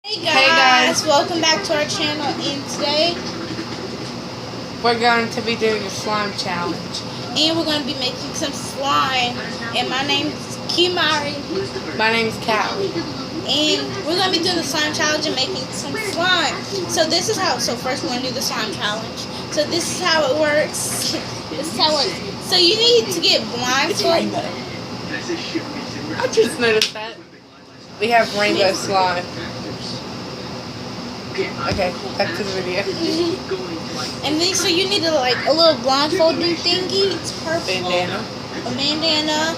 Hey guys, welcome back to our channel, and today we're going to be doing a slime challenge. And we're going to be making some slime. And my name's Kimari. My name's Callie. And we're going to be doing the slime challenge and making some slime. So this is how, so first we're going to do the slime challenge. So this is how it works. This is how it works. So you need to get blindfolded. I just noticed that. We have rainbow slime. Okay, back to the video. And then, so you need a little blindfolding thingy. It's purple. Bandana. A bandana.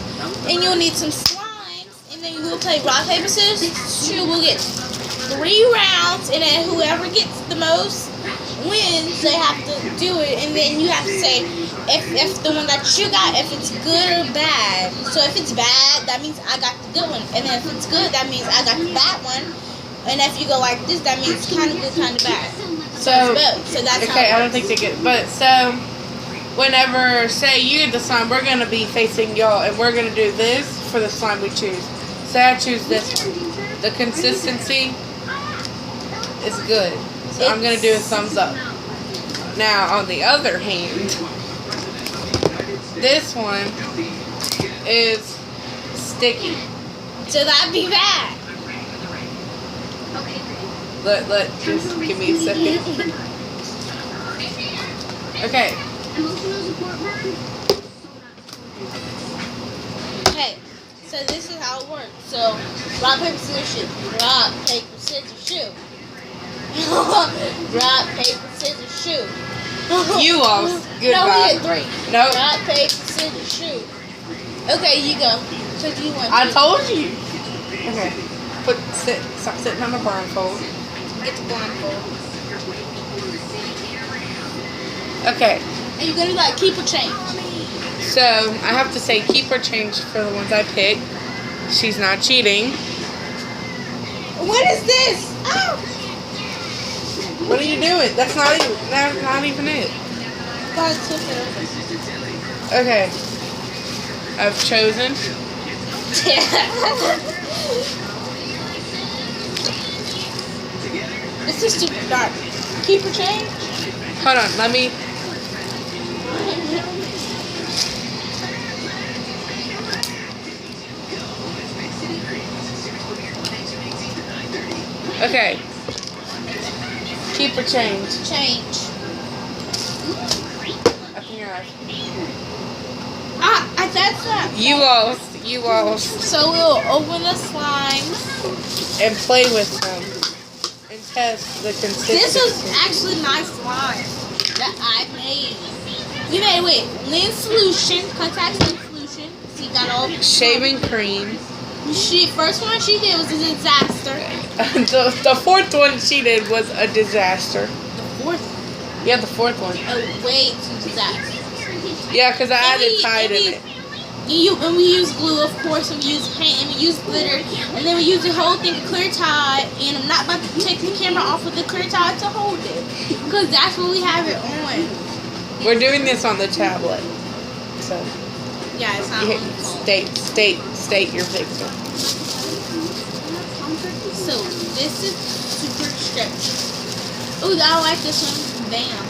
And you'll need some slimes. And then we'll play rock, paper, scissors. We'll get 3 rounds. And then whoever gets the most wins. They have to do it. And then you have to say if the one that you got, if it's good or bad. So if it's bad, that means I got the good one. And then if it's good, that means I got the bad one. And if you go like this, that means kind of good, kind of bad. So that's how okay, I don't think they get. But so, whenever say you get the slime, we're gonna be facing y'all, and we're gonna do this for the slime we choose. Say I choose this one. The consistency is good, so I'm gonna do a thumbs up. Now, on the other hand, this one is sticky. So that'd be bad. Just give me a second. Okay. Okay, so this is how it works. So, rock, paper, scissors, shoot. Rock, paper, scissors, shoot. Rock, paper, scissors, shoot. You lost. Goodbye. No, we get 3. Nope. Rock, paper, scissors, shoot. Okay, you go. So do you want I to? told you. Okay. Stop sitting on the blindfold. Get the blindfold. Okay. And you're going to keep or change. So, I have to say keep or change for the ones I picked. She's not cheating. What is this? Oh! What are you doing? That's not even it. God, tip it. Okay. I've chosen. This is too dark. Keep or change? Hold on, let me. Okay. Keep or change? Change. Up in your eyes. That's not. You lost. You lost. So we'll open the slimes. And play with them. And test the consistency. This was actually my slime that I made. You made it with lens solution, contact lens solution. So you got all shaving cream. First one she did was a disaster. the 4th one she did was a disaster. The 4th one? Yeah, the 4th one. Oh, way too disaster. Yeah, because I added Tide in it. And we use glue, of course, and we use paint, and we use glitter, and then we use the whole thing of clear Tide, and I'm not about to take the camera off with the clear Tide to hold it, because that's what we have it on. We're doing this on the tablet. So, yeah, it's not on the phone. State your victim. So, this is super stretchy. Ooh, I like this one. Bam.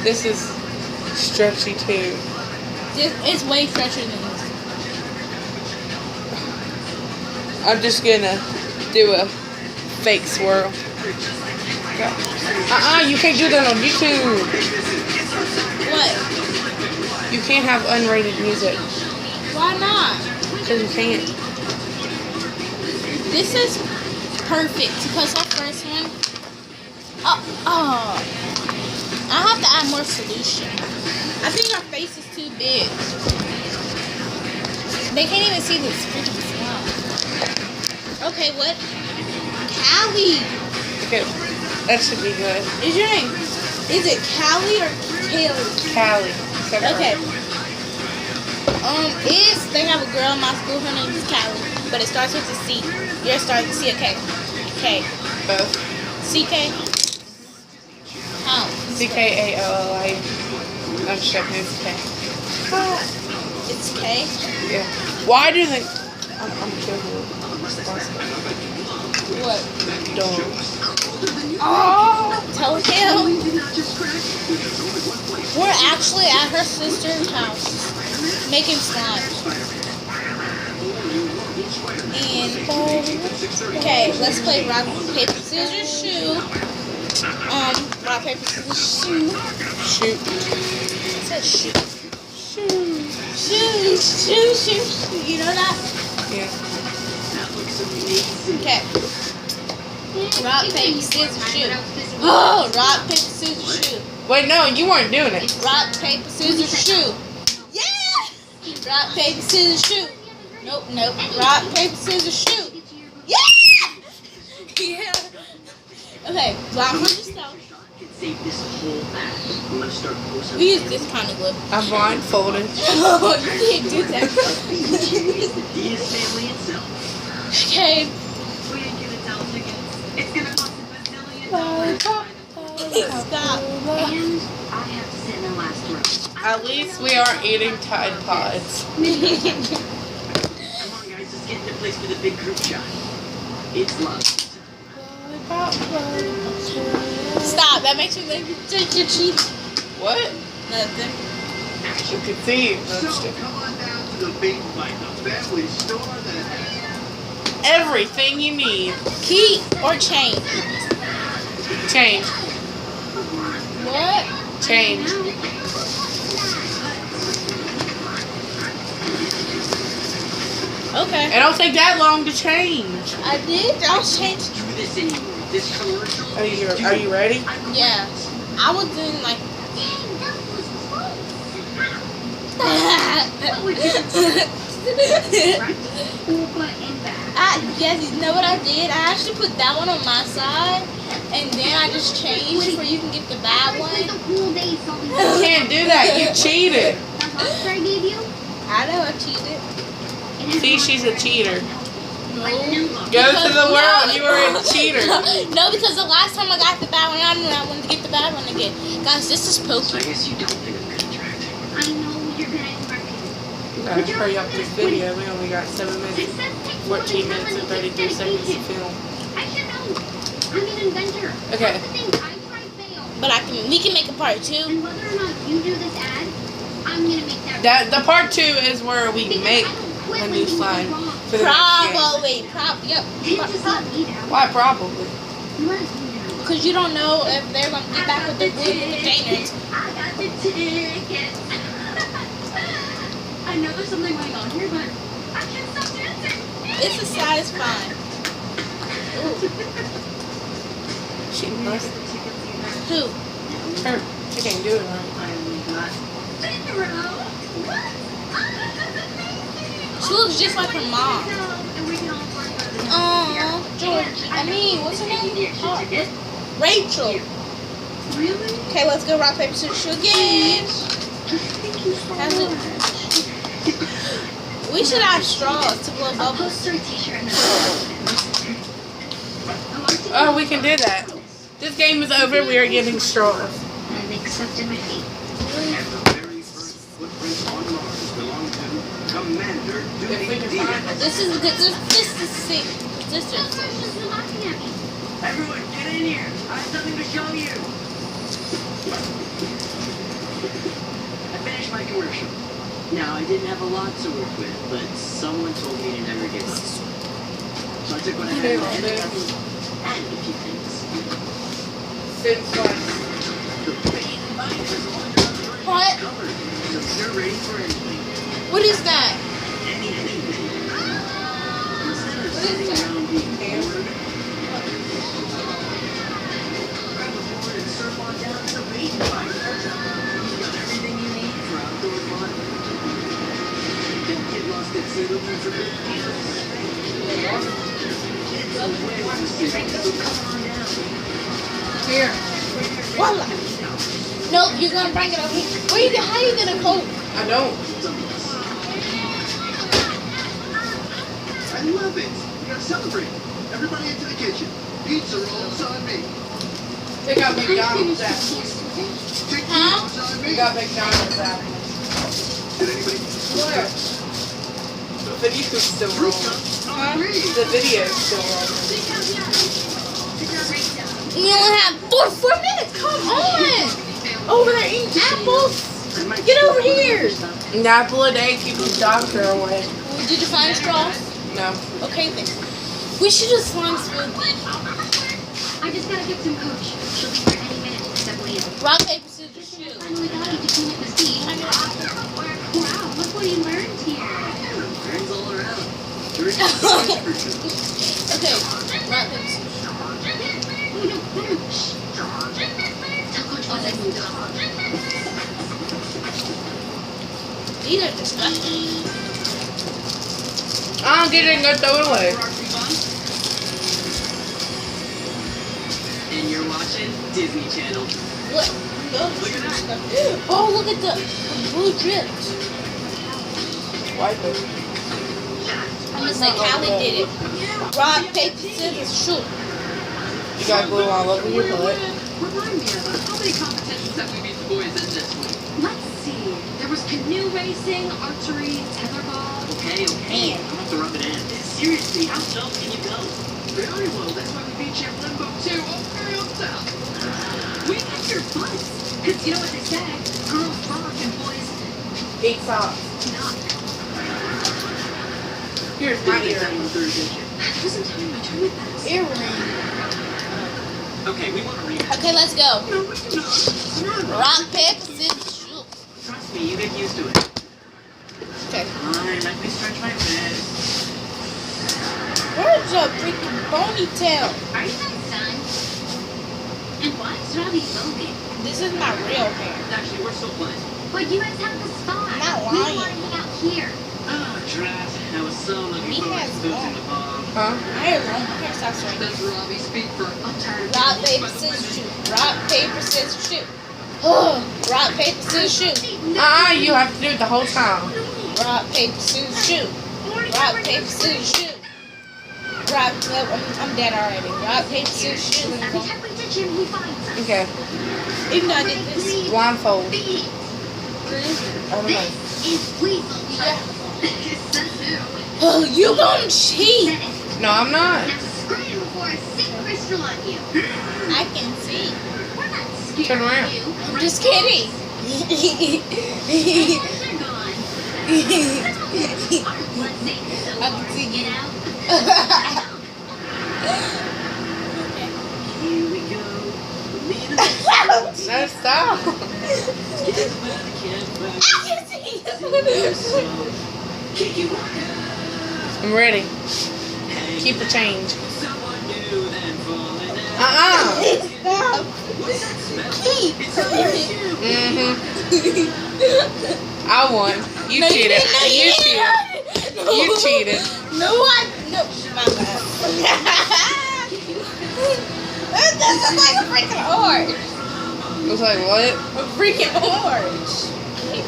This is stretchy too. It's way stretchier than this. I'm just gonna do a fake swirl. You can't do that on YouTube. What? You can't have unrated music. Why not? Because you can't. This is perfect because our first one. I have to add more solution. I think our face is too big. They can't even see this freaking slime. Okay, what? Callie. Okay, that should be good. Is it Callie or Kaylee? Callie. Okay. They have a girl in my school. Her name is Callie, but it starts with a C. Yours starts with C. Okay. K. Both. CK. How? CKALLI. I'm just checking. It's okay. It's K. Yeah. Why do they? I'm kidding. What? Dogs. Oh, tell him. We're actually at her sister's house making slime. And okay, let's play rock, paper, scissors, shoot. Rock, paper, scissors, shoot. Shoot. It says shoot. Shoot. You know that? Yeah. Okay. Rock, paper, scissors, shoot. Oh, rock, paper, scissors, shoot. Wait, no, you weren't doing it. Rock, paper, scissors, shoot. Yeah! Rock, paper, scissors, shoot. Nope. Rock, paper, scissors, shoot. Yeah! Yeah. Okay, block on yourself. We use this kind of glue. I'm blindfolded. Oh, you can't do that. Okay. Stop. At least we aren't eating Tide Pods. Come on, guys, let's get into place for the big group shot. It's love. Stop. That makes me think you're cheating. What? Nothing. You can see. So come on down to the big fight, the family store that has Everything you need. Key or change? Change. What? Change. Okay. It don't take that long to change. I did. I was changing. Do this anymore. This commercial. Are you ready? Yeah. I was doing like. Yes, you know what I did? I actually put that one on my side, and then I just changed where you can get the bad one. You can't do that. You cheated. I know I cheated. See, she's a cheater. No. Go to the world. You were a cheater. No, because the last time I got the bad one, I knew I wanted to get the bad one again. Guys, this is So I Pokey. guess you don't think I'm gonna direct. I know you're gonna market. Gotta hurry up this video. We only got 7 minutes, 14 minutes, and 33 seconds to film. I should know. I'm an inventor. Okay. All the things I try fail. But we can make a part 2. And whether or not you do this ad, I'm gonna make that. The part 2 is where we Because make I don't quit a when new you do slime wrong. for the next game. Yep. It's just let me down. Why probably? Let me down. Because you don't know if they're going to get back with the containers. I got the tickets. I know there's something going on here, but I can't stop dancing. It's a satisfying. She must. Who? Her. She can't do it right. She looks just like her mom. George. What's her name? Rachel. Really? Okay, let's go rock, paper, scissors, shoot again. Thank you so How's it? much. We should have straws to blow I'll bubbles. post her t-shirt and Oh, we can do that. This game is over. We are getting straws. I've accepted my fate. and the very first footprints on Mars belong to Commander If we Duty can Diaz. find it. This is good. This is sick. This Oh, is she's just laughing at me. Everyone, get in here. I have something to show you. I finished my commercial. Now, I didn't have a lot to work with, but someone told me to never give up. So I took what I had and added a few things. Since when? The big fight is already What? covered, so you're ready for anything. What is that? Anything. Instead of What is sitting that? around being bored, grab a board and surf on down to the bait fight. You've got everything you need for outdoor fun. Don't get lost at sea looking for big deals. It's a way to see, so come on down. Here. Voila. Nope, you're gonna bring it over here. How you gonna cope? I don't. I love it. We gotta celebrate. Everybody into the kitchen. Pizza rolls on me. Take out McDonald's app. Take Huh? rolls on me. We got McDonald's out. Did anybody? Where? The video's still rolling. Huh? The video's still rolling. We only have 4 minutes. Come on. Over there eating apples. Get over here. An apple a day keeps the doctor away. Did you find straws? No. Okay then. We should just slime smoothie. I just gotta get some coach. She'll be here any minute, except Leah. Rock, paper, scissors, shoot. Finally got you to clean up the seat. Wow, look what he learned here. Turns all around. You're in Okay. Rock, paper, scissors. Oh, no, shh. Tell Coach what I moved on. These are disgusting. I'll get it and go throw it away. And you're watching Disney Channel. Look. Look at that. Oh, look at the blue drips. Wipe it. I'm gonna say Callie did it. Rock, paper, scissors, shoot. You got glue all over your butt. Remind me of how many competitions have we beat the boys in this week? Let's see. There was canoe racing, archery, tetherball. Okay. Man. I'll have to rub it in. Seriously, how tough can you go? Very well. That's why we beat you at Limbo 2 up very up top. We got your butts. Because you know what they say? Girls rock and boys Eat socks. not. Here's my Didn't think that ear. one through, did you? I wasn't telling my turn with that. Earring. Okay, we want to read it. Okay, let's go. No, we do not. Come on, Rock, paper, scissors, shoot. Trust me, you get used to it. Okay. Fine, let me stretch my wrist. Where's your freaking ponytail? Are you guys done? And why is Robbie smoking? This is my real hair. Actually, we're still playing. But you guys have the spot. I'm not We lying. want to hang out here. Oh, drat. I was so looking He forward has to boosting the bomb. Huh? My hair long. My hair stops right Does Robbie speak for I'm tired of Rock, paper, scissors, shoot. Rock, paper, scissors, shoot. Rock, paper, scissors, shoot. You have to do it the whole time. Rock, paper, scissors, shoot. Rock, paper, scissors, shoot. Rock, no, I'm dead already. Rock, paper, scissors, shoot. Every time we ditch him, he finds us. Okay. Even though I did this. Blindfold. Beat. I don't know. This is Weasel. Yeah. So new. Oh, you gonna cheat. No, I'm not. Now scream before I sink crystal on you. I can see. We're not scared Turn around. of you. I'm just kidding. Animals are gone. Our blood safe is I can over. see Get you. out. Here we go. Lead us. No, stop. Get by the campfire. I can see So, you. kick it. I'm ready. Hey, Keep the change. someone new then falling out. Stop. What's that smell? Keep. It's over you. I won. You No, cheated. didn't. No, You cheated. No. You cheated. No, no, my bad. That looks like a freaking orange. It was like, what? A freaking orange.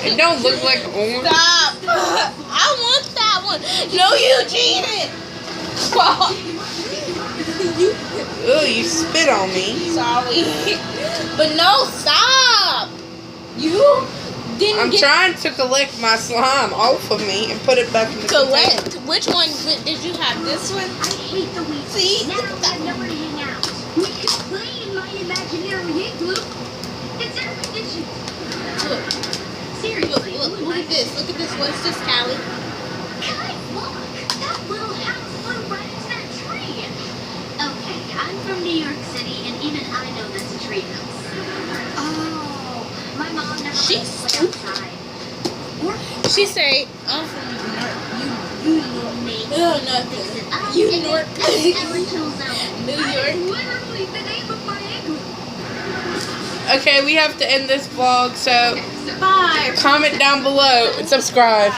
It don't look like orange. Stop. I want that one. No, you cheated. Ugh, you spit on me. Sorry. But no, stop. You didn't I'm get trying to collect my slime off of me and put it back in the collect. container. Which one did you have? This one? I hate the weasel. See? Now we have nowhere to hang out. We can play in my imaginary igloo. It's air conditioned. Look, Seriously. look at this. Look at this. What's this, Callie? Guys, look! That little house flew right into that tree! Okay, I'm from New York City, and even I know that's a tree house. Oh, my mom never She's let us play stupid. outside. She say, I'm from New York. You Me. No, nothing. I'm You in York. the skeletal zone. New That York. is literally the name of my igloo. Okay, we have to end this vlog, so Bye. comment down below and subscribe.